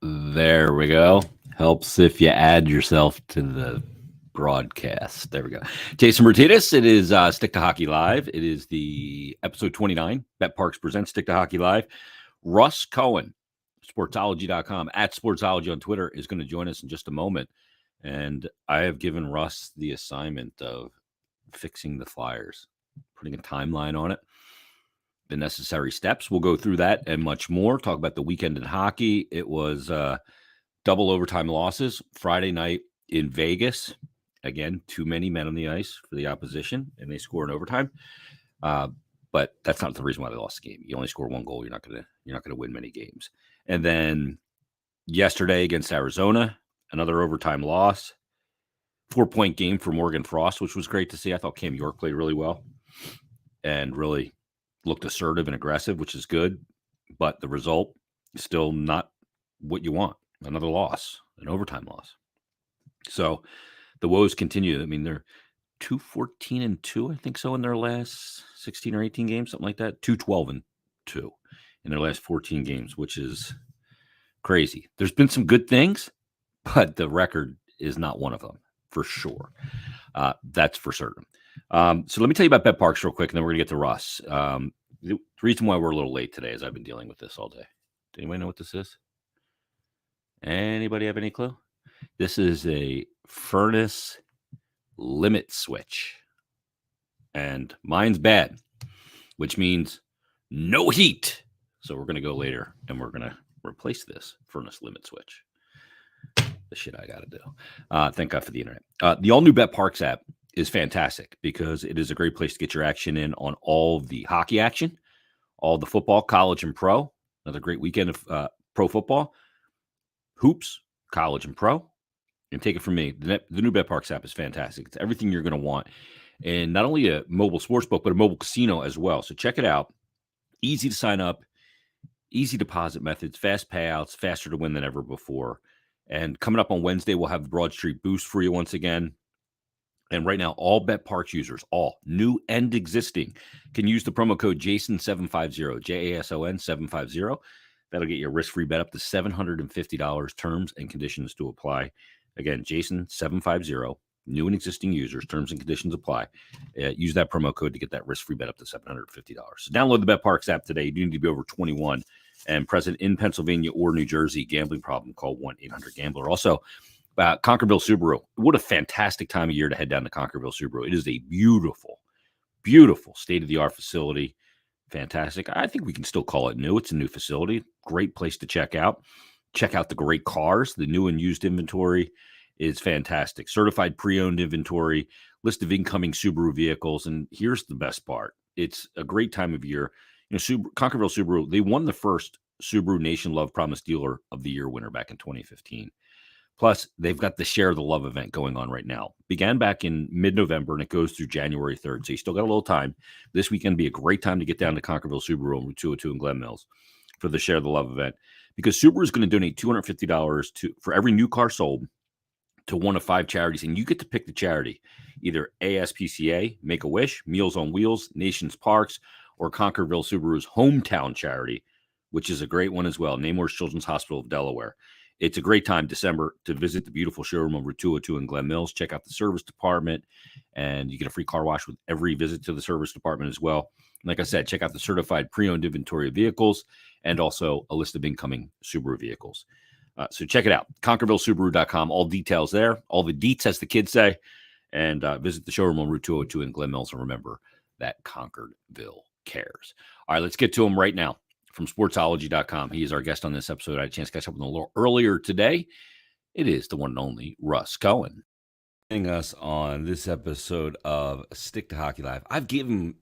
There we go. Helps if you add yourself to the broadcast. There we go. Jason Martinez. It is Stick to Hockey Live. It is the episode 29. Bet Parks presents Stick to Hockey Live. Russ Cohen, sportsology.com, at sportsology on Twitter, is going to join us in just a moment. And I have given Russ the assignment of fixing the Flyers, putting a timeline on it, the necessary steps. We'll go through that and much more. Talk about the weekend in hockey. It was double overtime losses Friday night in Vegas. Again, too many men on the ice for the opposition, and they score in overtime. But that's not the reason why they lost the game. You only score one goal, you're not gonna win many games. And then yesterday against Arizona, another overtime loss. 4-point game for Morgan Frost, which was great to see. I thought Cam York played really well and really looked assertive and aggressive, which is good. But the result is still not what you want. Another loss, an overtime loss. So the woes continue. I mean, they're 2-14-2, I think so, in their last 16 or 18 games, something like that. 2-12-2 in their last 14 games, which is crazy. There's been some good things, but the record is not one of them, for sure. That's for certain. So let me tell you about Bet Parks real quick, and then we're going to get to Russ. The reason why we're a little late today is I've been dealing with this all day. Does anybody know what this is? Anybody have any clue? This is a furnace limit switch. And mine's bad, which means no heat. So we're going to go later, and we're going to replace this furnace limit switch. The shit I got to do. Thank God for the internet. The all-new Bet Parks app is fantastic because it is a great place to get your action in on all the hockey action, all the football, college, and pro. Another great weekend of pro football, hoops, college, and pro. And take it from me, the new Bet Parks app is fantastic. It's everything you're going to want. And not only a mobile sportsbook, but a mobile casino as well. So check it out. Easy to sign up, easy deposit methods, fast payouts, faster to win than ever before. And coming up on Wednesday, we'll have the Broad Street Boost for you once again. And right now, all Bet Parks users, all new and existing, can use the promo code JASON750, JASON 750. That'll get you a risk-free bet up to $750. Terms and conditions to apply. Again, Jason 750, new and existing users, terms and conditions apply. Use that promo code to get that risk-free bet up to $750. So download the Bet Parks app today. You do need to be over 21 and present in Pennsylvania or New Jersey. Gambling problem, call 1-800-GAMBLER. Also, Conquerville Subaru. What a fantastic time of year to head down to Conquerville Subaru. It is a beautiful, beautiful state-of-the-art facility. Fantastic. I think we can still call it new. It's a new facility. Great place to check out. Check out the great cars. The new and used inventory is fantastic. Certified pre-owned inventory, list of incoming Subaru vehicles. And here's the best part. It's a great time of year. You know, Conquerville Subaru, they won the first Subaru Nation Love Promise Dealer of the Year winner back in 2015. Plus, they've got the Share the Love event going on right now. Began back in mid-November, and it goes through January 3rd. So you still got a little time. This weekend be a great time to get down to Conquerville Subaru on Route 202 in Glen Mills for the Share the Love event. Because Subaru is going to donate $250 for every new car sold to one of 5 charities. And you get to pick the charity, either ASPCA, Make-A-Wish, Meals on Wheels, Nations Parks, or Conquerville Subaru's hometown charity, which is a great one as well, Nemours Children's Hospital of Delaware. It's a great time, December, to visit the beautiful showroom on Route 202 in Glen Mills. Check out the service department, and you get a free car wash with every visit to the service department as well. Like I said, check out the certified pre-owned inventory of vehicles and also a list of incoming Subaru vehicles. So check it out, ConquervilleSubaru.com. All details there, all the deets, as the kids say, and visit the showroom on Route 202 in Glen Mills. And remember that Concordville cares. All right, let's get to him right now. From sportsology.com. He is our guest on this episode. I had a chance to catch up with him a little earlier today. It is the one and only Russ Cohen. Joining us on this episode of Stick to Hockey Live. I've given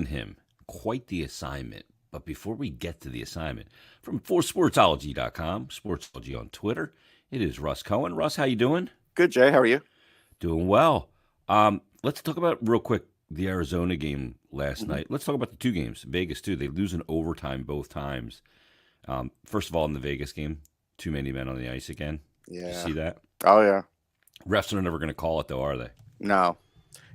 him quite the assignment. But before we get to the assignment, from sportsology.com, Sportsology on Twitter, it is Russ Cohen. Russ, how you doing? Good, Jay. How are you? Doing well. Let's talk about real quick the Arizona game last night. Let's talk about the 2 games. Vegas, too. They lose in overtime both times. First of all, in the Vegas game, too many men on the ice again. Yeah. Did you see that? Oh, yeah. Refs are never going to call it, though, are they? No,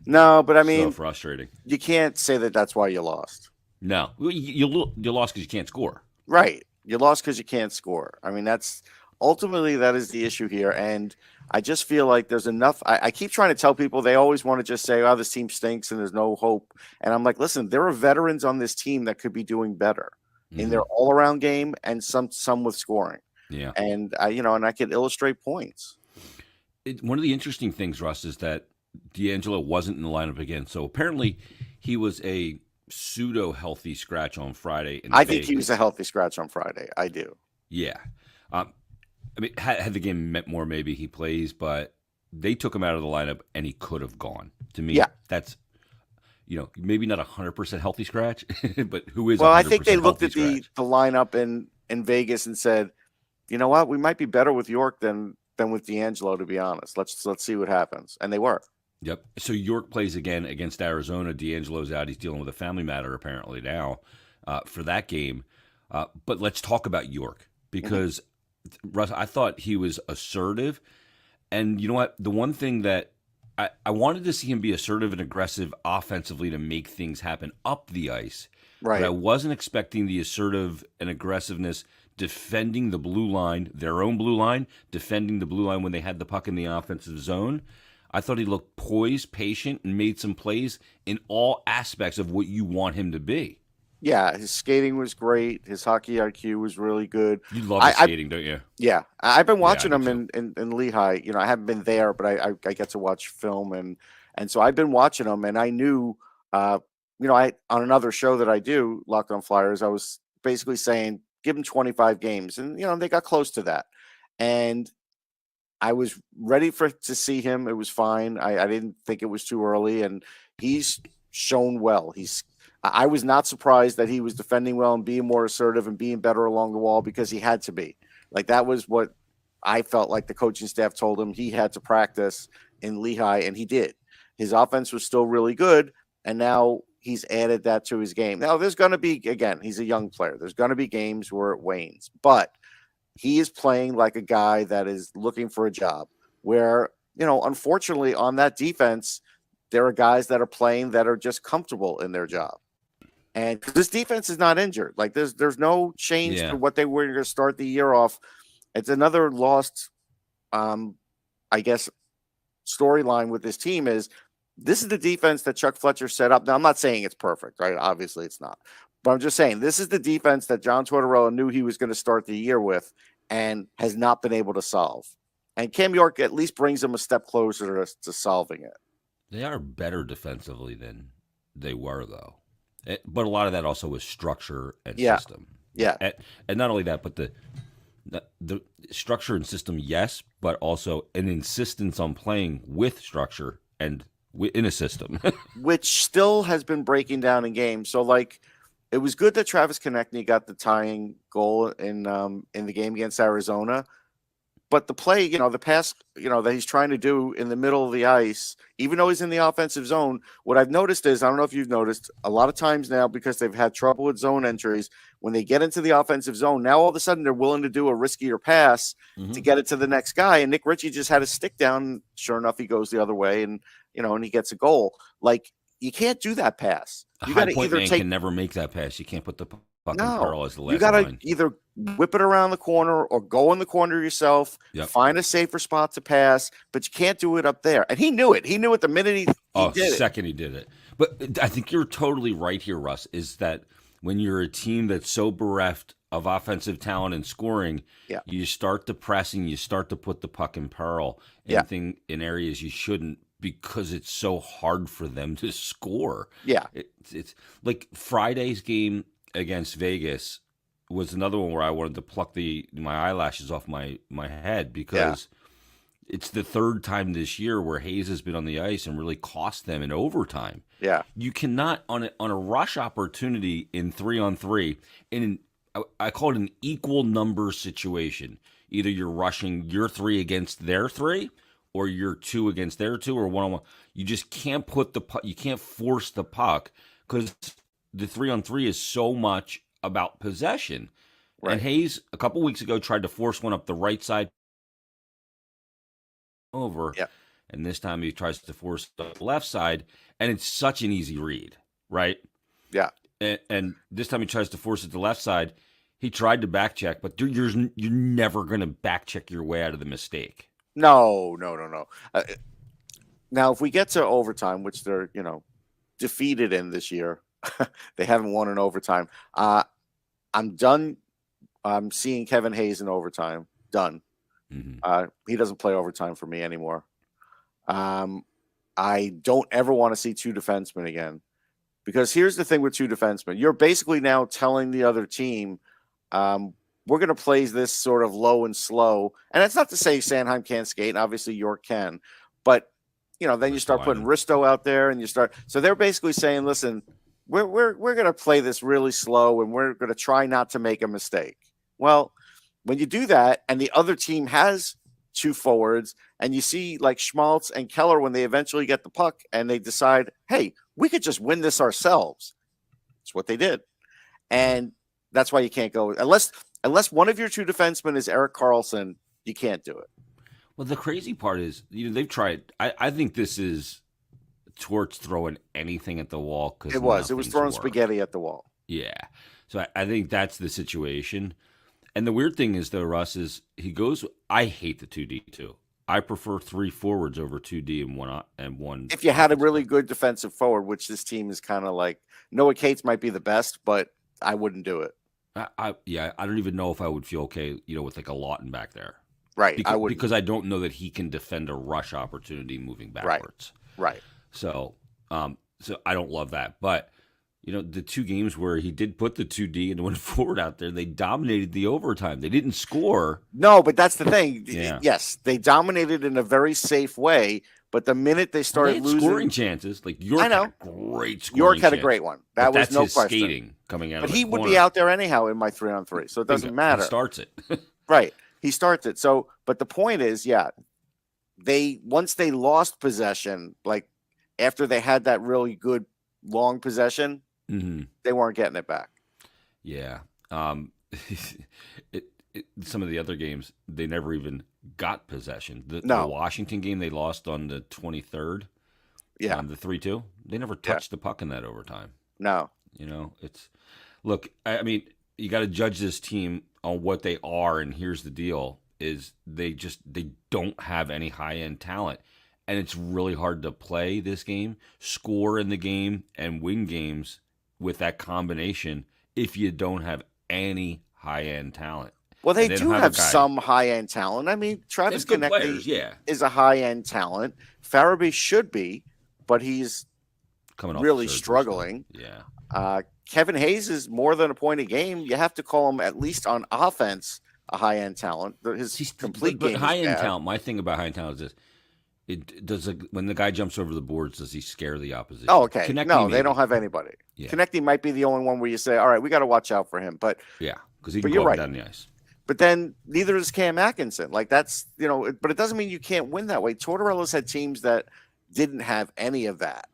but I mean, so frustrating. You can't say that that's why you lost. No. You lost because you can't score. Right. You lost because you can't score. I mean, that's Ultimately, that is the issue here. And I just feel like there's enough. I keep trying to tell people they always want to just say, oh, this team stinks and there's no hope. And I'm like, listen, there are veterans on this team that could be doing better in their all around game and some with scoring. Yeah. And I could illustrate points. One of the interesting things, Russ, is that D'Angelo wasn't in the lineup again. So apparently he was a pseudo healthy scratch on Friday. I think he was a healthy scratch on Friday. I do. Yeah. I mean, had the game meant more, maybe he plays, but they took him out of the lineup and he could have gone. To me, that's, maybe not 100% healthy scratch, but who is? Well, I think they looked at the lineup in Vegas and said, you know what, we might be better with York than with D'Angelo, to be honest. Let's see what happens. And they were. Yep. So York plays again against Arizona. D'Angelo's out. He's dealing with a family matter apparently now for that game. But let's talk about York because, Russ, I thought he was assertive. And you know what? The one thing that I wanted to see him be assertive and aggressive offensively to make things happen up the ice. Right. But I wasn't expecting the assertive and aggressiveness defending the blue line, their own blue line, defending the blue line when they had the puck in the offensive zone. I thought he looked poised, patient, and made some plays in all aspects of what you want him to be. Yeah, his skating was great. His hockey IQ was really good. You love his skating, don't you? Yeah, I've been watching him in Lehigh. I haven't been there, but I get to watch film, and so I've been watching him, and I knew, I on another show that I do, Locked On Flyers, I was basically saying give him 25 games, and they got close to that, and I was ready to see him. It was fine. I didn't think it was too early, and he's shown well. I was not surprised that he was defending well and being more assertive and being better along the wall because he had to be. Like, that was what I felt like the coaching staff told him he had to practice in Lehigh, and he did. His offense was still really good, and now he's added that to his game. Now, there's going to be, again, he's a young player. There's going to be games where it wanes, but he is playing like a guy that is looking for a job where, unfortunately on that defense, there are guys that are playing that are just comfortable in their job. And this defense is not injured. Like there's no change to what they were going to start the year off. It's another lost, I guess, storyline with this team is this is the defense that Chuck Fletcher set up. Now, I'm not saying it's perfect, right? Obviously it's not. But I'm just saying this is the defense that John Tortorella knew he was going to start the year with and has not been able to solve. And Cam York at least brings them a step closer to solving it. They are better defensively than they were, though. But a lot of that also was structure and system. Yeah. And not only that, but the structure and system, yes, but also an insistence on playing with structure and in a system. Which still has been breaking down in games. So, it was good that Travis Konechny got the tying goal in the game against Arizona. But the play, the pass, that he's trying to do in the middle of the ice, even though he's in the offensive zone, what I've noticed is, I don't know if you've noticed, a lot of times now, because they've had trouble with zone entries, when they get into the offensive zone, now all of a sudden they're willing to do a riskier pass to get it to the next guy. And Nick Ritchie just had a stick down. Sure enough, he goes the other way and he gets a goal. Like, you can't do that pass. You got to either can never make that pass. You can't put the puck in peril as the last you got to line. either whip it around the corner or go in the corner yourself, find a safer spot to pass, but you can't do it up there. And he knew it. He knew it the minute he did it. Second he did it. But I think you're totally right here, Russ, is that when you're a team that's so bereft of offensive talent and scoring, you start the pressing, you start to put the puck in peril in areas you shouldn't, because it's so hard for them to score. Yeah. It's like Friday's game against Vegas was another one where I wanted to pluck my eyelashes off my head because it's the third time this year where Hayes has been on the ice and really cost them in overtime. Yeah. You cannot on a rush opportunity in 3-on-3 I call it an equal number situation. Either you're rushing your 3 against their 3, or you're 2 against their 2, or 1-on-1. You just can't put the puck. You can't force the puck because the 3-on-3 is so much about possession. Right. And Hayes a couple weeks ago tried to force one up the right side over, and this time he tries to force the left side, and it's such an easy read, right? Yeah. And this time he tries to force it to the left side. He tried to back check, but you're never going to back check your way out of the mistake. No. Now, if we get to overtime, which they're defeated in this year, they haven't won in overtime. I'm done. I'm seeing Kevin Hayes in overtime. Done. He doesn't play overtime for me anymore. I don't ever want to see two defensemen again, because here's the thing with two defensemen. You're basically now telling the other team, we're going to play this sort of low and slow. And that's not to say Sanheim can't skate, and obviously York can, but then you start putting Risto out there, and so they're basically saying, listen, we're going to play this really slow, and we're going to try not to make a mistake. Well, when you do that, and the other team has two forwards, and you see like Schmaltz and Keller, when they eventually get the puck and they decide, hey, we could just win this ourselves. That's what they did. And that's why you can't go unless one of your two defensemen is Erik Karlsson, you can't do it. Well, the crazy part is, they've tried. I think this is Torts throwing anything at the wall, because it was throwing spaghetti at the wall. Yeah. So I think that's the situation. And the weird thing is, though, Russ, is he goes, I hate the 2D too. I prefer 3 forwards over 2D and one. If you had a really good defensive forward, which this team is kind of like, Noah Cates might be the best, but I wouldn't do it. I don't even know if I would feel okay, with like a Lawton back there. Right. Because I don't know that he can defend a rush opportunity moving backwards. Right. So I don't love that. But, the 2 games where he did put the 2D and went forward out there, they dominated the overtime. They didn't score. No, but that's the thing. Yeah. Yes, they dominated in a very safe way. But the minute they started losing scoring chances, like York had a great scoring York had a chance. great one. That was no his question. Skating coming out. But of the he corner. would be out there anyhow in my 3-on-3, so it doesn't matter. He starts it. Right. He starts it. So, but the point is, once they lost possession, like after they had that really good long possession, they weren't getting it back. Yeah. Some of the other games, they never even got possession. The Washington game, they lost on the 23rd. Yeah. The 3-2. They never touched the puck in that overtime. No. Look, I mean, you got to judge this team on what they are, and here's the deal: is they don't have any high end talent, and it's really hard to play this game, score in the game, and win games with that combination if you don't have any high end talent. Well, they do have some high end talent. I mean, Travis Konecny is a high end talent. Farabee should be, but he's coming off really struggling. Yeah. Kevin Hayes is more than a point a game. You have to call him, at least on offense, a high end talent. His complete game. But high end talent. My thing about high end talent is this: when the guy jumps over the boards, does he scare the opposition? Oh, okay. No, they don't have anybody. Yeah. Konecny might be the only one where you say, all right, we got to watch out for him. But yeah, because he can go down the ice. But then neither is Cam Atkinson. Like that's, but it doesn't mean you can't win that way. Tortorella's had teams that didn't have any of that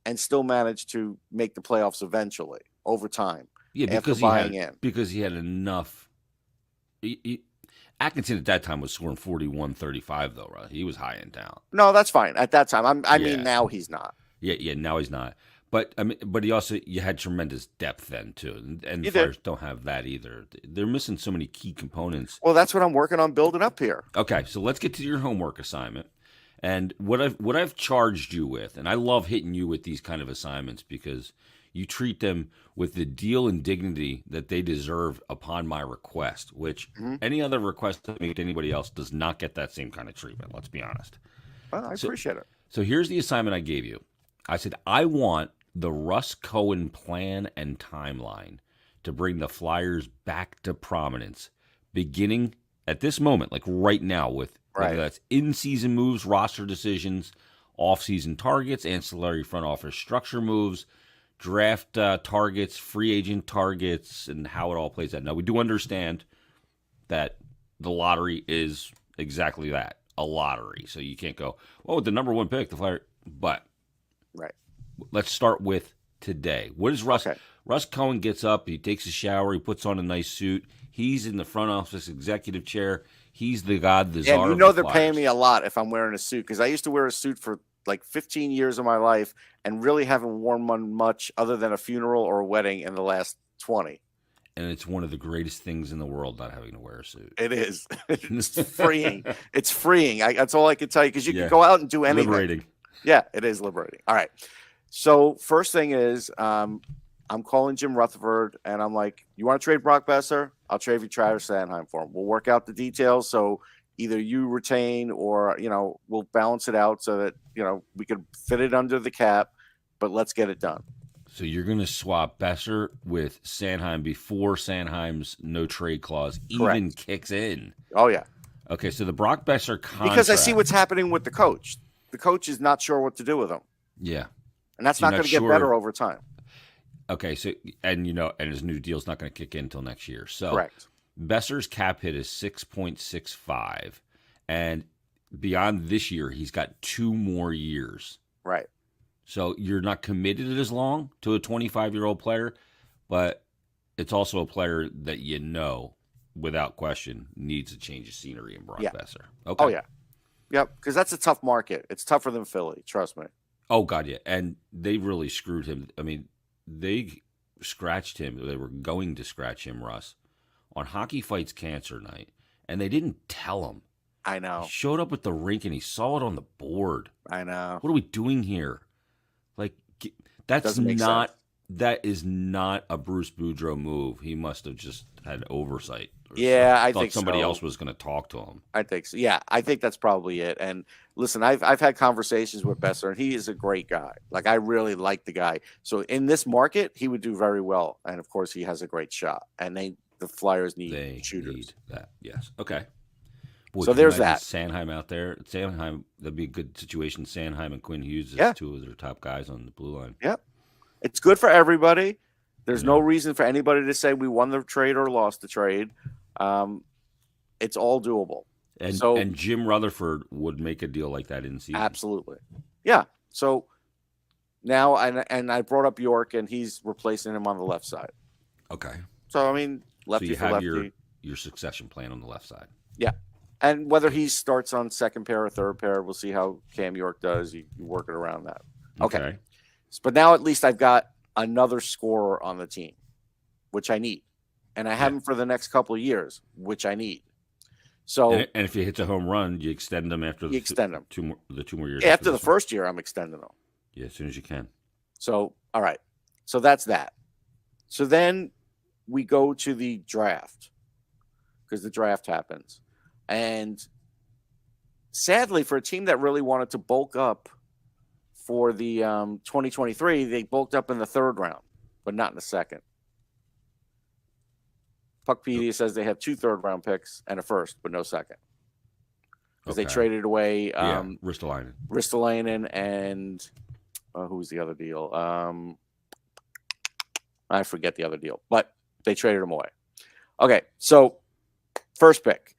and still managed to make the playoffs eventually over time. Yeah, because he had enough. Atkinson at that time was scoring 41-35 though, right? He was high in talent. No, that's fine. At that time, I mean now he's not. Yeah, now he's not. But I mean, you had tremendous depth then too, and the Flyers don't have that either. They're missing so many key components. Well, that's what I'm working on building up here. Okay, so let's get to your homework assignment, and what I've charged you with, and I love hitting you with these kind of assignments because you treat them with the deal and dignity that they deserve upon my request. Which any other request I make to anybody else does not get that same kind of treatment. Let's be honest. Well, I appreciate it. So here's the assignment I gave you. I said I want the Russ Cohen plan and timeline to bring the Flyers back to prominence, beginning at this moment, like right now, with whether that's in-season moves, roster decisions, off-season targets, ancillary front office structure moves, draft targets, free agent targets, and how it all plays out. Now, we do understand that the lottery is exactly that, a lottery. So you can't go, oh, the number 1 pick, the Flyers, but let's start with today. What is Russ? Okay. Russ Cohen gets up, he takes a shower, he puts on a nice suit. He's in the front office executive chair. He's the god, the czar. And they're paying me a lot if I'm wearing a suit, because I used to wear a suit for like 15 years of my life and really haven't worn one much other than a funeral or a wedding in the last 20. And it's one of the greatest things in the world not having to wear a suit. It is. It's freeing. It's freeing. That's all I can tell you, because you can go out and do anything. Liberating. Yeah, it is liberating. All right. So first thing is, I'm calling Jim Rutherford, and I'm like, you want to trade Brock Besser? I'll trade you Travis Sanheim for him. We'll work out the details. So either you retain or, we'll balance it out so that, we could fit it under the cap, but let's get it done. So you're going to swap Besser with Sanheim before Sanheim's no trade clause even kicks in. Oh, yeah. Okay, so the Brock Besser contract. Because I see what's happening with the coach. The coach is not sure what to do with him. Yeah. And that's not going to get better over time. Okay, so and his new deal's not going to kick in until next year. So correct. Besser's cap hit is 6.65, and beyond this year, he's got 2 more years. Right. So you're not committed as long to a 25-year-old player, but it's also a player that without question, needs a change of scenery in Brock Besser. Okay. Oh, yeah. Yep, because that's a tough market. It's tougher than Philly, trust me. Oh, God, yeah. And they really screwed him. I mean, they scratched him. They were going to scratch him, Russ, on Hockey Fights Cancer Night, and they didn't tell him. I know. He showed up at the rink, and he saw it on the board. I know. What are we doing here? Like, that is not a Bruce Boudreau move. He must have just had oversight. Yeah, I thought think somebody else was going to talk to him. I think so. Yeah, I think that's probably it. And listen, I've had conversations with Besser, and he is a great guy. Like, I really like the guy. So in this market, he would do very well. And of course, he has a great shot. And the Flyers need shooters. Need that. Yes. Okay. Boy, so there's that. Sanheim out there. Sanheim, that'd be a good situation. Sanheim and Quinn Hughes as 2 of their top guys on the blue line. Yep. It's good for everybody. There's no reason for anybody to say we won the trade or lost the trade. It's all doable. And Jim Rutherford would make a deal like that in season. Absolutely. Yeah. So now, and I brought up York, and he's replacing him on the left side. Okay. So, I mean, lefty so you for have lefty. your succession plan on the left side. Yeah. And whether he starts on second pair or third pair, we'll see how Cam York does. You work it around that. Okay. But now at least I've got another scorer on the team, which I need. And I have him for the next couple of years, which I need. So, and if he hits a home run, you extend him after the 2 more years. After the first year, I'm extending him. Yeah, as soon as you can. So, all right. So that's that. So then we go to the draft, because the draft happens. And sadly, for a team that really wanted to bulk up for the 2023, they bulked up in the 3rd round, but not in the 2nd. Puckpedia says they have 2 3rd-round picks and a 1st, but no 2nd. Because they traded away Ristolainen and who was the other deal? I forget the other deal, but they traded them away. Okay, so first pick.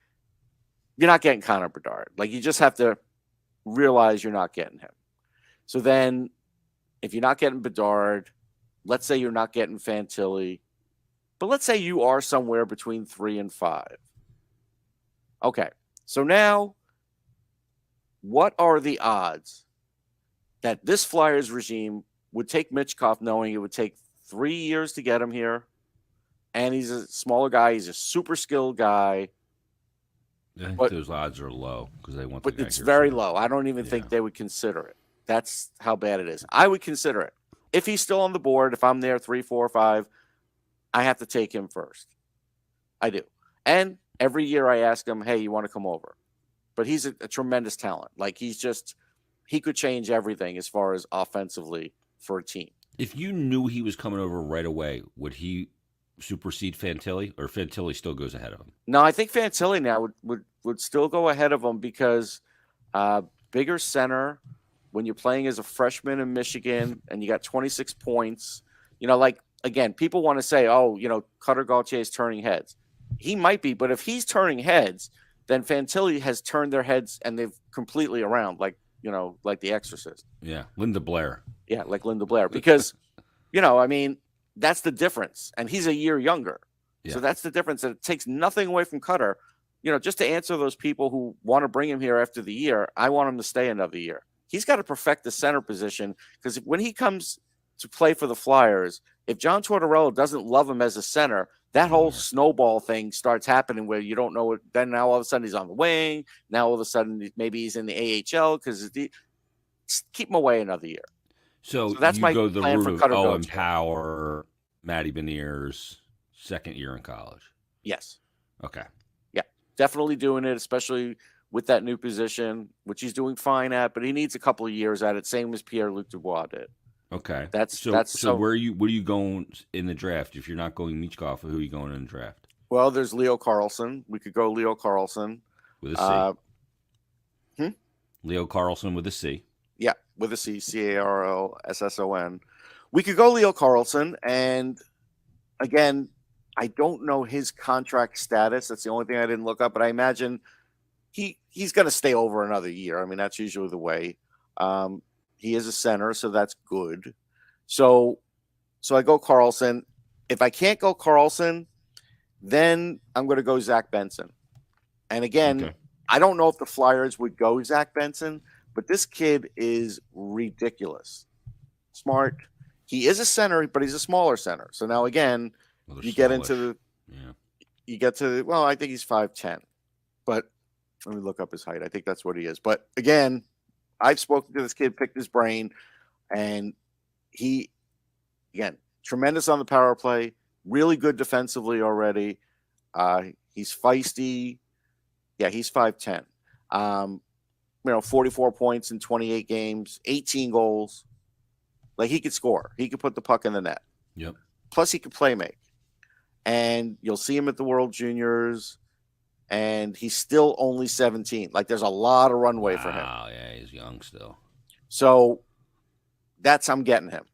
You're not getting Connor Bedard. Like, you just have to realize you're not getting him. So then, if you're not getting Bedard, let's say you're not getting Fantilli, but let's say you are somewhere between 3 and 5. Okay, so now, what are the odds that this Flyers regime would take Michkov knowing it would take 3 years to get him here, and he's a smaller guy, he's a super skilled guy. I think those odds are low because they want. But it's very low. I don't even think they would consider it. That's how bad it is. I would consider it if he's still on the board. If I'm there 3, 4, 5, I have to take him first. I do. And every year I ask him, "Hey, you want to come over?" But he's a tremendous talent. Like, he could change everything as far as offensively for a team. If you knew he was coming over right away, would he supersede Fantilli, or Fantilli still goes ahead of him? No, I think Fantilli now would still go ahead of him because bigger center when you're playing as a freshman in Michigan and you got 26 points. Like, again, people want to say, oh, Cutter Gauthier is turning heads. He might be, but if he's turning heads, then Fantilli has turned their heads and they've completely around, like The Exorcist. Yeah, Linda Blair. Yeah, like Linda Blair. Because, I mean, that's the difference. And he's a year younger. Yeah. So that's the difference. And it takes nothing away from Cutter. Just to answer those people who want to bring him here after the year, I want him to stay another year. He's got to perfect the center position, because when he comes to play for the Flyers, if John Tortorella doesn't love him as a center, that whole snowball thing starts happening where you don't know what. Then now all of a sudden he's on the wing. Now all of a sudden maybe he's in the AHL because keep him away another year. So that's you my go the plan route for of Cutter Owen Gauthier. Power, Matty Beniers, second year in college. Yes. Okay. Yeah, definitely doing it, especially with that new position, which he's doing fine at, but he needs a couple of years at it, same as Pierre-Luc Dubois did. Okay. That's so where are you going in the draft? If you're not going Michkov, who are you going in the draft? Well, there's Leo Carlson. We could go Leo Carlson. With a C. Leo Carlson with a C. Yeah, with a C, Carlsson. We could go Leo Carlson, and again, I don't know his contract status. That's the only thing I didn't look up, but I imagine he's going to stay over another year. I mean, that's usually the way. He is a center, so that's good. So I go Carlson. If I can't go Carlson, then I'm going to go Zach Benson. And again, I don't know if the Flyers would go Zach Benson, but this kid is ridiculous. Smart. He is a center, but he's a smaller center. So now again, you get into well, I think he's 5'10", but let me look up his height. I think that's what he is. But again, I've spoken to this kid, picked his brain, and he, again, tremendous on the power play, really good defensively already. He's feisty. Yeah, he's 5'10". 44 points in 28 games, 18 goals. Like, he could score. He could put the puck in the net. Yep. Plus, he could play make. And you'll see him at the World Juniors, and he's still only 17. Like, there's a lot of runway for him. Wow, yeah, he's young still. So I'm getting him.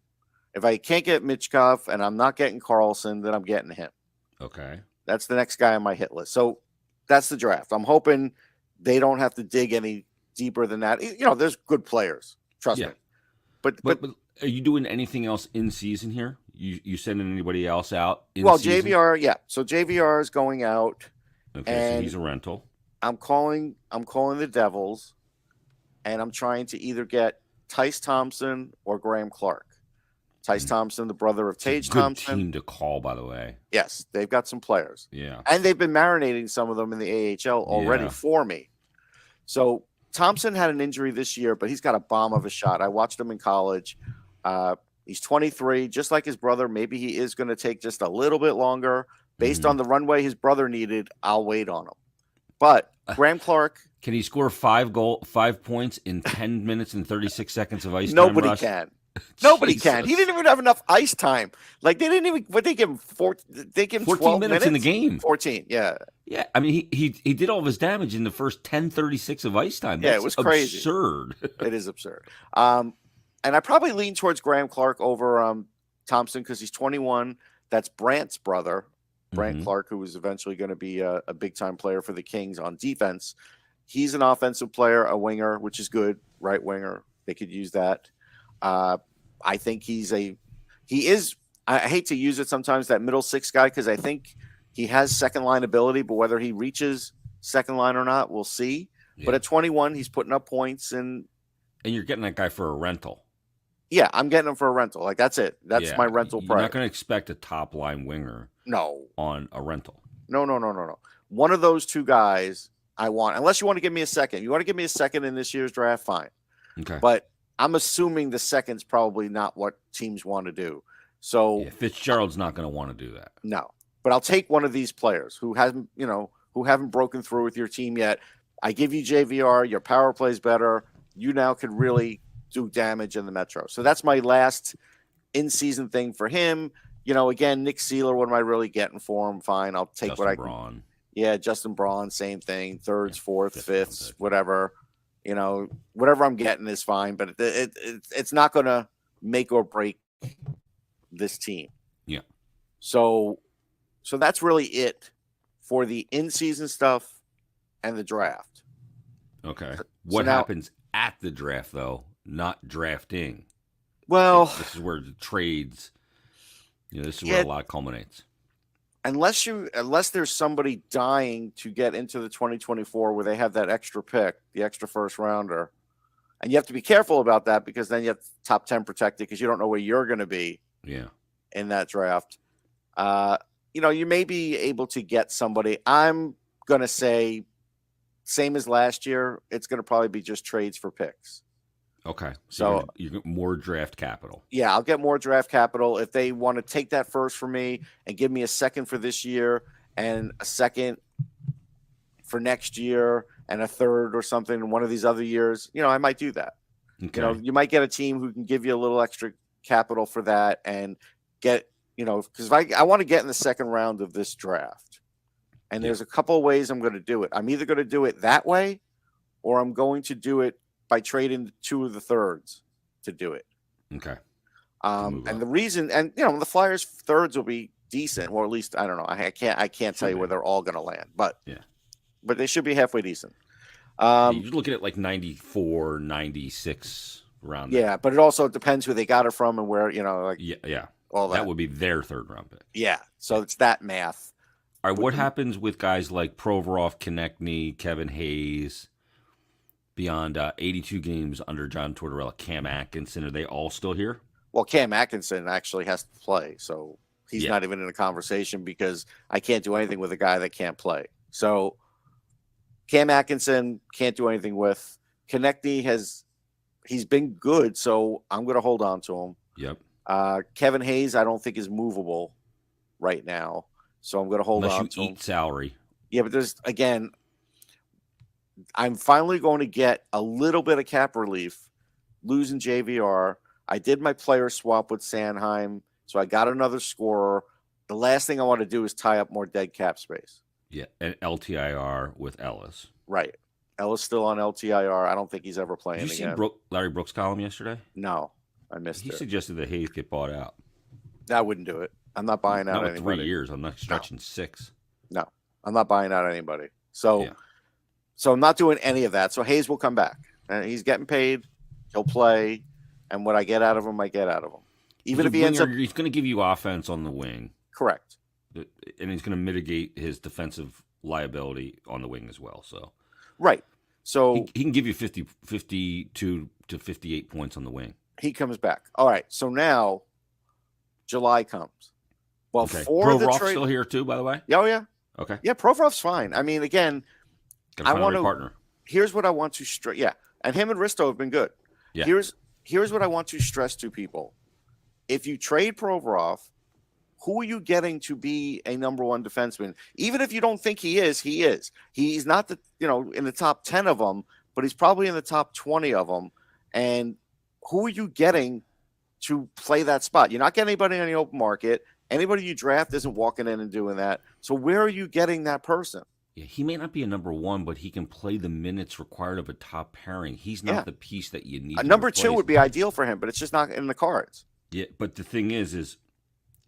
If I can't get Michkov and I'm not getting Carlson, then I'm getting him. Okay. That's the next guy on my hit list. So that's the draft. I'm hoping they don't have to dig any deeper than that. There's good players. Trust me. But are you doing anything else in season here? You sending anybody else out in season? JVR, yeah. So JVR is going out. Okay, so he's a rental. I'm calling the Devils, and I'm trying to either get Tice Thompson or Graham Clark. Tice Thompson, the brother of Tage Thompson. Good team to call, by the way. Yes, they've got some players. Yeah. And they've been marinating some of them in the AHL already for me. So Thompson had an injury this year, but he's got a bomb of a shot. I watched him in college. He's 23, just like his brother. Maybe he is going to take just a little bit longer. Based on the runway his brother needed, I'll wait on him. But Graham Clark. Can he score 5 points in 10 minutes and 36 seconds of ice time? Nobody can. Nobody can. He didn't even have enough ice time. Like, they didn't even. What they give him? They give him 14 minutes in the game. 14. Yeah. Yeah. I mean, he did all of his damage in the first 10:36 of ice time. That's it was crazy. Absurd. It is absurd. And I probably lean towards Graham Clark over Thompson because he's 21. That's Brant's brother, Brant Clark, who was eventually going to be a big time player for the Kings on defense. He's an offensive player, a winger, which is good. Right winger. They could use that. I think he is, I hate to use it sometimes, that middle six guy, because I think he has second line ability, but whether he reaches second line or not, we'll see. Yeah. But at 21, he's putting up points. And you're getting that guy for a rental. Yeah, I'm getting him for a rental. Like, that's it. That's my rental price. You're not going to expect a top line winger on a rental. No. One of those two guys I want, unless you want to give me a second. You want to give me a second in this year's draft, fine. Okay. But I'm assuming the second's probably not what teams want to do. So Fitzgerald's not going to want to do that. No. But I'll take one of these players who haven't broken through with your team yet. I give you JVR, your power play's better. You now can really do damage in the Metro. So that's my last in-season thing for him. Again, Nick Seeler, what am I really getting for him? Fine, I'll take Justin what I Braun. can. Yeah, Justin Braun, same thing. Thirds, fourths, fifths, whatever. Whatever I'm getting is fine, but it's not going to make or break this team. Yeah. So that's really it for the in-season stuff and the draft. Okay. What happens at the draft, though? Not drafting. Well, this is where the trades. This is where a lot culminates. Unless there's somebody dying to get into the 2024 where they have that extra pick, the extra first rounder, and you have to be careful about that because then you have top 10 protected because you don't know where you're going to be. Yeah. In that draft. you may be able to get somebody. I'm gonna say same as last year. It's gonna probably be just trades for picks. Okay. So you get more draft capital. yeah, I'll get more draft capital if they want to take that first for me and give me a second for this year and a second for next year and a third or something in one of these other years. I might do that. Okay. You might get a team who can give you a little extra capital for that and get, because if I want to get in the second round of this draft, and there's a couple of ways I'm going to do it. I'm either going to do it that way, or I'm going to do it by trading 2 of the thirds to do it. Okay. And the reason, and the Flyers thirds will be decent, or at least I don't know. I can't tell you where they're all going to land, but they should be halfway decent. You're looking at like 94, 96 around. Yeah, but it also depends who they got it from and where, all that would be their third round pick. Yeah, so it's that math. All right, what happens with guys like Provorov, Konechny, Kevin Hayes, beyond 82 games under John Tortorella, Cam Atkinson? Are they all still here? Well, Cam Atkinson actually has to play, so he's not even in a conversation because I can't do anything with a guy that can't play. So Cam Atkinson can't do anything with. Konechny he's been good, so I'm going to hold on to him. Yep. Kevin Hayes, I don't think is movable right now, so I'm going to hold on to him. Unless you eat salary. Yeah, but I'm finally going to get a little bit of cap relief losing JVR. I did my player swap with Sanheim, so I got another scorer. The last thing I want to do is tie up more dead cap space. Yeah, and LTIR with Ellis. Right. Ellis still on LTIR. I don't think he's ever playing Did you again. see Larry Brooks' column yesterday? No, I missed it. He suggested that Hayes get bought out. That wouldn't do it. I'm not buying out anybody. Not 3 years. I'm not stretching 6. No, I'm not buying out anybody. So I'm not doing any of that. So Hayes will come back. And he's getting paid. He'll play. And what I get out of him, I get out of him. Even if he ends up... He's going to give you offense on the wing. Correct. And he's going to mitigate his defensive liability on the wing as well. So right. So he can give you 52 to 58 points on the wing. He comes back. All right. So now July comes. Well, Provorov's still here too, by the way. Oh yeah. Okay. Yeah, Provorov's fine. I mean, again, I want to partner. Here's what I want to stress. Yeah, and him and Risto have been good. Yeah. Here's what I want to stress to people: if you trade Provorov, who are you getting to be a number one defenseman? Even if you don't think he is, he is. He's not in the top 10 of them, but he's probably in the top 20 of them. And who are you getting to play that spot? You're not getting anybody on the open market. Anybody you draft isn't walking in and doing that. So where are you getting that person? Yeah, he may not be a number one, but he can play the minutes required of a top pairing. He's not the piece that you need. A number 2 would be ideal for him, but it's just not in the cards. Yeah, but the thing is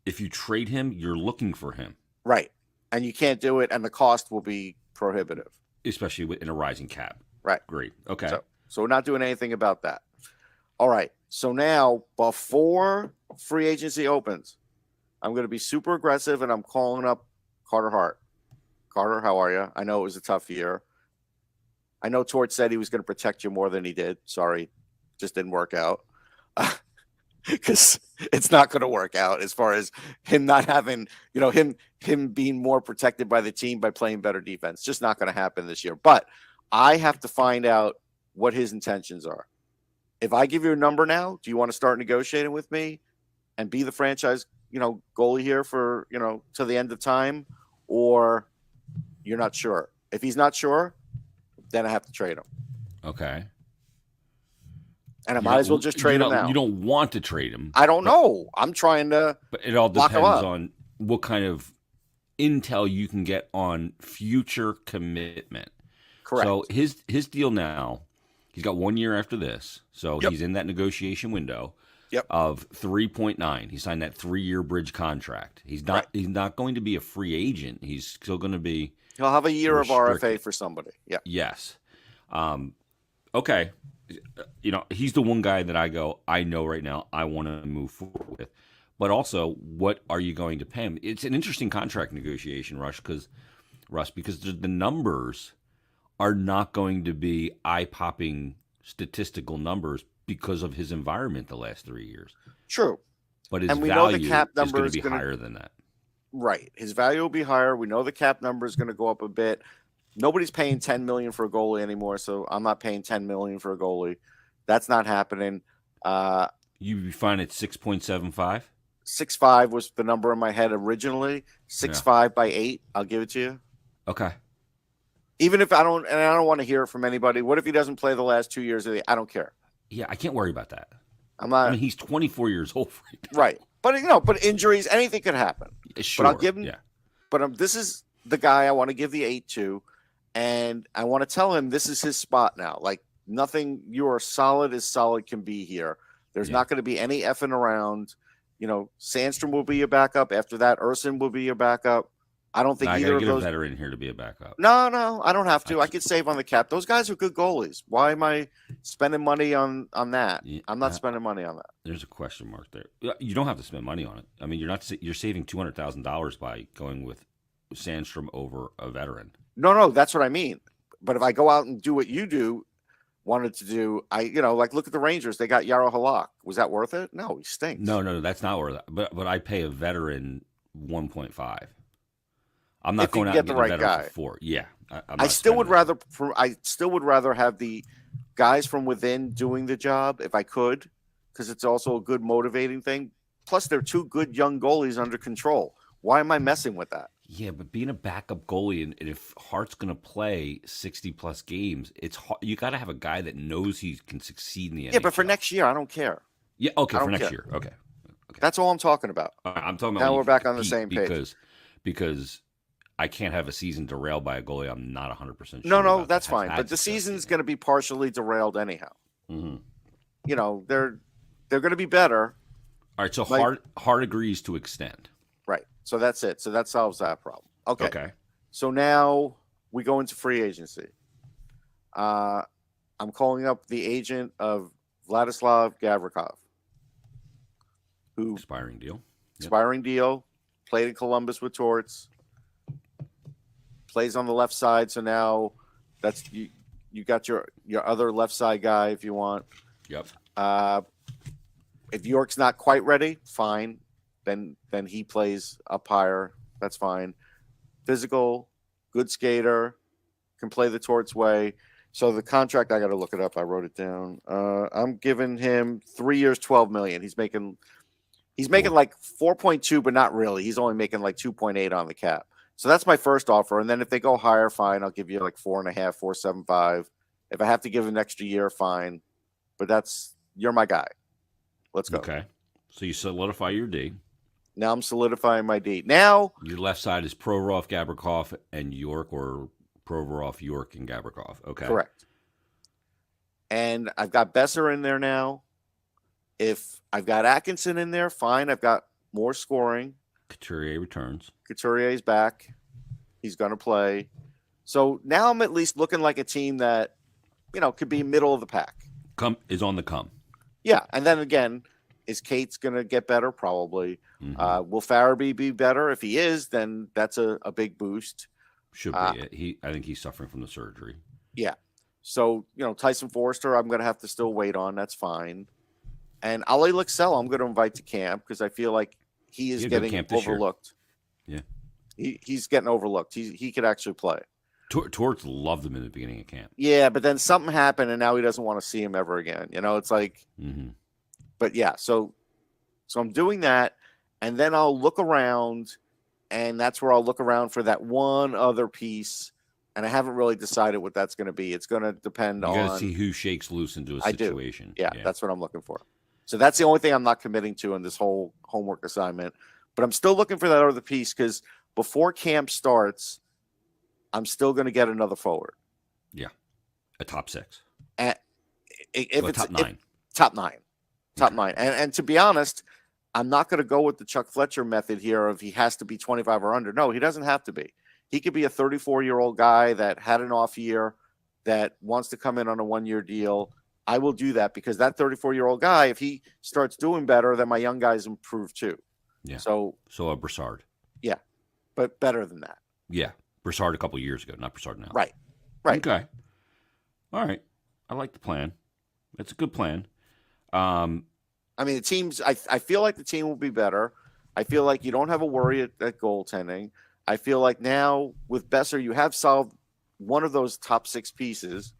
if you trade him, you're looking for him. Right. And you can't do it, and the cost will be prohibitive. Especially in a rising cap. Right. Great. Okay. So we're not doing anything about that. All right. So now, before free agency opens, I'm going to be super aggressive, and I'm calling up Carter Hart. Carter, how are you? I know it was a tough year. I know Torch said he was going to protect you more than he did. Sorry. Just didn't work out. Because it's not going to work out as far as him not having, him being more protected by the team by playing better defense. Just not going to happen this year. But I have to find out what his intentions are. If I give you a number now, do you want to start negotiating with me and be the franchise, goalie here for, to the end of time, or you're not sure? If he's not sure, then I have to trade him. Okay. And I might as well just trade him now. You don't want to trade him. I don't know. I'm trying to. But it all depends on what kind of intel you can get on future commitment. Correct. So his deal now, he's got 1 year after this. So he's in that negotiation window of 3.9. He signed that 3-year bridge contract. He's not going to be a free agent. He's still going to be. He'll have a year of RFA for somebody. Yeah. Yes. Okay. He's the one guy that I know right now I want to move forward with. But also, what are you going to pay him? It's an interesting contract negotiation, Russ, because the numbers are not going to be eye-popping statistical numbers because of his environment the last 3 years. True. But his and we value know the cap is going number to be higher than that. Right. His value will be higher. We know the cap number is going to go up a bit. Nobody's paying 10 million for a goalie anymore, so I'm not paying 10 million for a goalie. That's not happening. You find it 6.75? 6.5 was the number in my head originally. 6.5 by 8. I'll give it to you. Okay. Even if I don't want to hear it from anybody. What if he doesn't play the last 2 years of the? I don't care. Yeah, I can't worry about that. I'm not. I mean, he's 24 years old right now. Right. But but injuries, anything could happen. Sure. But I'll give him. Yeah. But this is the guy I want to give the 8 to, and I want to tell him this is his spot now. Like nothing. You are solid as solid can be here. There's not going to be any effing around. Sandstrom will be a backup. After that, Urson will be a backup. I don't think either of those. I got to get a veteran here to be a backup. No, I don't have to. I could save on the cap. Those guys are good goalies. Why am I spending money on that? Yeah, I'm not spending money on that. There's a question mark there. You don't have to spend money on it. I mean, you're saving $200,000 by going with Sandstrom over a veteran. No, that's what I mean. But if I go out and do what you wanted to do, look at the Rangers. They got Yaro Halak. Was that worth it? No, he stinks. No, that's not worth it. But I pay a veteran 1.5. I'm not going out and get the right guy for 4. Yeah, I still would rather. I still would rather have the guys from within doing the job if I could, because it's also a good motivating thing. Plus, they're 2 good young goalies under control. Why am I messing with that? Yeah, but being a backup goalie, and if Hart's going to play 60-plus games, it's hard. You got to have a guy that knows he can succeed in the NHL. Yeah, but for next year, I don't care. Yeah, okay, for next year. Okay. That's all I'm talking about. I'm talking about now we're back on the same page. Because I can't have a season derailed by a goalie I'm not 100% sure. No, that's fine. But the season's going to be partially derailed anyhow. Mm-hmm. They're going to be better. All right, so Hart agrees to extend. Right. So that's it. So that solves that problem. Okay. So now we go into free agency. I'm calling up the agent of Vladislav Gavrikov, who expiring deal, played in Columbus with Torts, plays on the left side. So now that's you got your other left side guy if you want. Yep. If York's not quite ready, fine. Then he plays up higher. That's fine. Physical, good skater, can play the Torts way. So the contract, I got to look it up. I wrote it down. I'm giving him 3 years, $12 million. He's making like 4.2, but not really. He's only making like 2.8 on the cap. So that's my first offer. And then if they go higher, fine. I'll give you like 4.5, 4.75. If I have to give an extra year, fine. But you're my guy. Let's go. Okay. So you solidify your D. Now I'm solidifying my D. Now your left side is Provorov, Gavrikov, and York, or Provorov, York, and Gavrikov. Okay. Correct. And I've got Besser in there now. If I've got Atkinson in there, fine. I've got more scoring. Couturier returns. Couturier's back. He's going to play. So now I'm at least looking like a team that, could be middle of the pack. Is on the come. Yeah. And then again, is Kate's going to get better? Probably. Mm-hmm. Will Farabee be better? If he is, then that's a big boost. Should be. I think he's suffering from the surgery. Yeah. So, Tyson Forster, I'm going to have to still wait on. That's fine. And Ali Lexell, I'm going to invite to camp because I feel like he is getting overlooked. Yeah. He's getting overlooked. He could actually play. Torts loved him in the beginning of camp. Yeah, but then something happened, and now he doesn't want to see him ever again. It's like, But yeah, so I'm doing that, and then I'll look around, and that's where I'll look around for that one other piece, and I haven't really decided what that's going to be. It's going to depend on. You got to see who shakes loose into a situation. Yeah, that's what I'm looking for. So that's the only thing I'm not committing to in this whole homework assignment. But I'm still looking for that other piece because before camp starts, I'm still going to get another forward. Yeah, a top 6. If it's top 9. Top 9. Top 9. And to be honest, I'm not going to go with the Chuck Fletcher method here of he has to be 25 or under. No, he doesn't have to be. He could be a 34-year-old guy that had an off year that wants to come in on a 1-year deal. I will do that because that 34-year-old guy, if he starts doing better, then my young guys improve too. Yeah. So a Brassard. Yeah, but better than that. Yeah, Brassard a couple of years ago, not Brassard now. Right. Okay. All right. I like the plan. That's a good plan. I mean, the teams. I feel like the team will be better. I feel like you don't have a worry at goaltending. I feel like now with Besser, you have solved one of those top 6 pieces.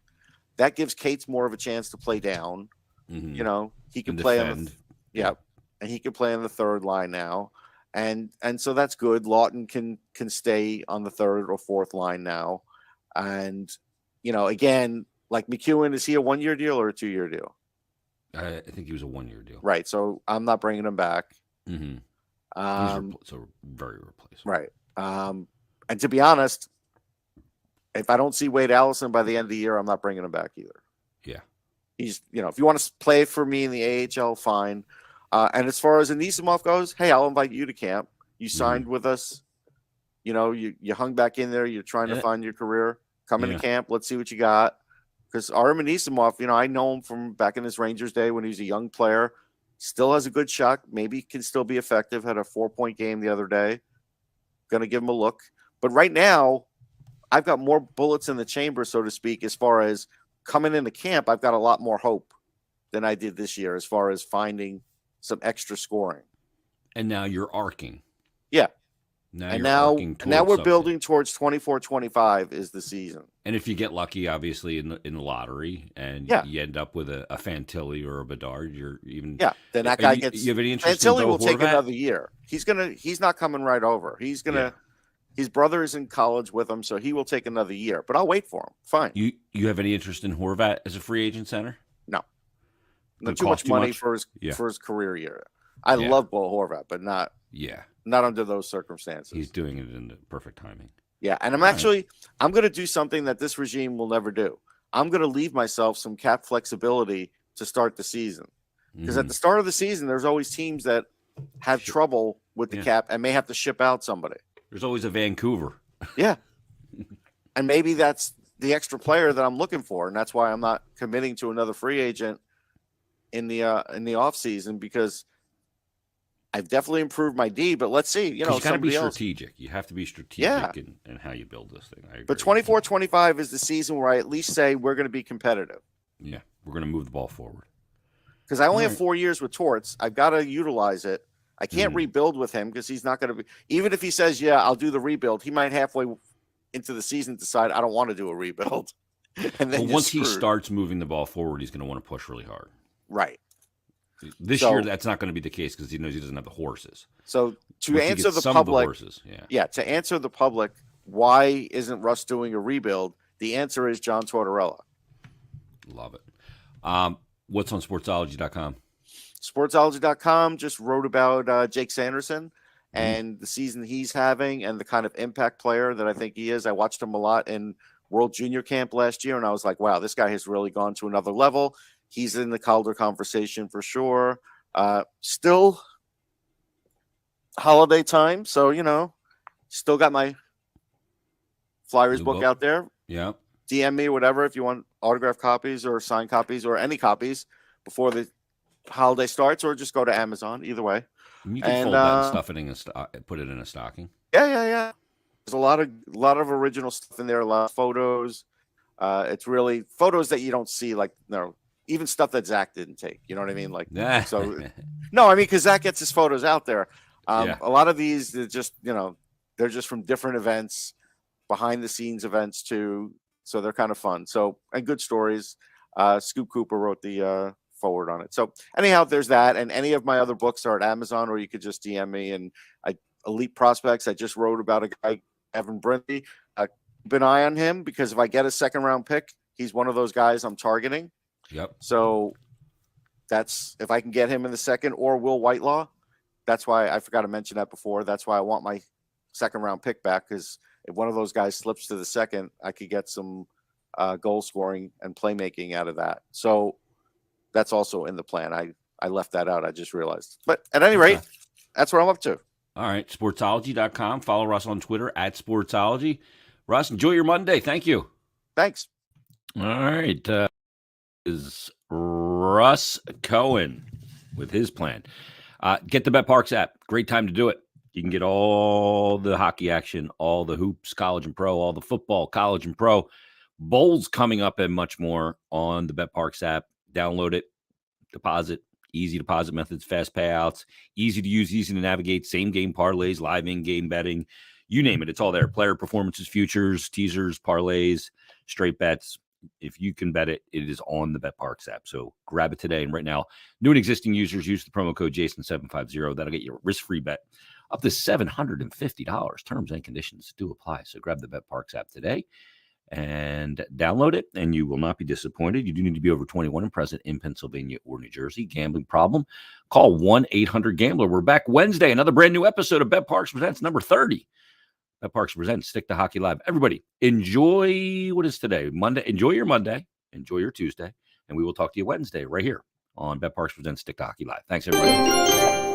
That gives Cates more of a chance to play down. Mm-hmm. You know, he can And play defend. on and he can play on the third line now. And so that's good. Lawton can stay on the third or fourth line now. And, you know, again, like McEwen, is he a 1-year deal or a 2-year deal? I think he was a 1-year deal. Right. So I'm not bringing him back. Mm-hmm. So very replaceable. Right. And to be honest, if I don't see Wade Allison by the end of the year, I'm not bringing him back either. Yeah. He's, you know, if you want to play for me in the AHL, fine. And as far as Anisimov goes, hey, I'll invite you to camp. You signed with us. You know, you hung back in there. You're trying to find your career. Come into camp. Let's see what you got. Because Artem Anisimov, you know, I know him from back in his Rangers day when he was a young player. Still has a good shot. Maybe can still be effective. Had a 4-point game the other day. Going to give him a look. But right now, I've got more bullets in the chamber, so to speak, as far as coming into camp. I've got a lot more hope than I did this year as far as finding some extra scoring. And now you're arcing. Yeah. Now we're building towards 24-25 is the season. And if you get lucky, obviously in the lottery, and you end up with a Fantilli or a Bedard, you're even then that guy gets. You have any interest Fantilli in will take another year. He's not coming right over. He's gonna. His brother is in college with him, so he will take another year. But I'll wait for him. Fine. You have any interest in Horvat as a free agent center? No. Not too much money for his career year. I love Bo Horvat, but not under those circumstances. He's doing it in the perfect timing. Yeah, and I'm going to do something that this regime will never do. I'm going to leave myself some cap flexibility to start the season. Because at the start of the season, there's always teams that have trouble with the cap and may have to ship out somebody. There's always a Vancouver. Yeah. And maybe that's the extra player that I'm looking for, and that's why I'm not committing to another free agent in the offseason, because I've definitely improved my D, but let's see. You know, you got to be strategic. You have to be strategic in how you build this thing. I agree. But 24-25 is the season where I at least say we're going to be competitive. Yeah, we're going to move the ball forward. Because I only have 4 years with Torts. I've got to utilize it. I can't rebuild with him because he's not going to be. Even if he says, "Yeah, I'll do the rebuild," he might halfway into the season decide, "I don't want to do a rebuild." And then once he starts moving the ball forward, he's going to want to push really hard. Right. This year, that's not going to be the case because he knows he doesn't have the horses. So to answer the public, to answer the public, why isn't Russ doing a rebuild? The answer is John Tortorella. Love it. What's on sportsology.com? Sportsology.com just wrote about Jake Sanderson and the season he's having and the kind of impact player that I think he is. I watched him a lot in World Junior Camp last year, and I was like, wow, this guy has really gone to another level. He's in the Calder conversation for sure. Still holiday time, so, you know, still got my Flyers book out there. Yeah. DM me, whatever, if you want autographed copies or signed copies or any copies before the holiday starts, or just go to Amazon. Either way, you can fold that and stuff it in put it in a stocking. Yeah. There's a lot of original stuff in there. A lot of photos. It's really photos that you don't see, like, you know, even stuff that Zach didn't take. You know what I mean? Like, so no, I mean, because Zach gets his photos out there. A lot of these, they're just, you know, they're just from different events, behind the scenes events too. So they're kind of fun. So, and good stories. Scoop Cooper wrote the forward on it. So anyhow, there's that. And any of my other books are at Amazon, or you could just DM me. And Elite Prospects, I just wrote about a guy, Evan Brinty. Keep an eye on him, because if I get a second round pick, he's one of those guys I'm targeting. Yep. So that's, if I can get him in the second, or Will Whitelaw. That's why I forgot to mention that before. That's why I want my second round pick back, because if one of those guys slips to the second, I could get some goal scoring and playmaking out of that. So that's also in the plan. I left that out. I just realized. But at any rate, that's what I'm up to. All right. Sportsology.com. Follow Russ on Twitter at Sportsology. Russ, enjoy your Monday. Thank you. Thanks. All right. Is Russ Cohen with his plan. Get the BetParx app. Great time to do it. You can get all the hockey action, all the hoops, college and pro, all the football, college and pro, bowls coming up, and much more on the BetParx app. Download it, deposit, Easy deposit methods, fast payouts, easy to use, easy to navigate, same game parlays, live in-game betting, you name it. It's all there. Player performances, futures, teasers, parlays, straight bets. If you can bet it, it is on the BetParx app. So grab it today. And right now, new and existing users use the promo code Jason750. That'll get you a risk-free bet up to $750. Terms and conditions do apply. So grab the BetParx app today and download it, and you will not be disappointed. You do need to be over 21 and present in Pennsylvania or New Jersey. Gambling problem? Call 1-800-GAMBLER. We're back Wednesday. Another brand new episode of BetParx Presents number 30. BetParx Presents Stick to Hockey Live. Everybody, enjoy what is today, Monday. Enjoy your Monday. Enjoy your Tuesday. And we will talk to you Wednesday right here on BetParx Presents Stick to Hockey Live. Thanks, everybody.